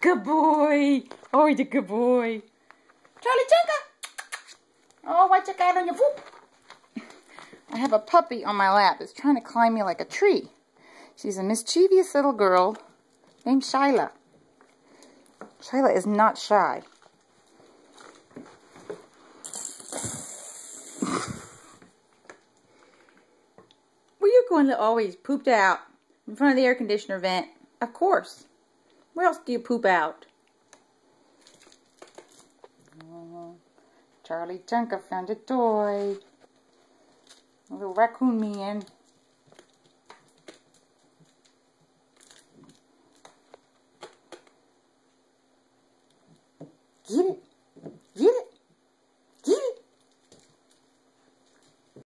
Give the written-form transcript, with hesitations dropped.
Good boy. Oh, he's a good boy. Charlie Chunka. Oh, what you got on your poop? I have a puppy on my lap that's trying to climb me like a tree. She's a mischievous little girl named Shyla. Shyla is not shy. Were you going to always pooped out in front of the air conditioner vent? Of course. Where else do you poop out? Oh, Charlie Chunka found a toy. A little raccoon man. Get it.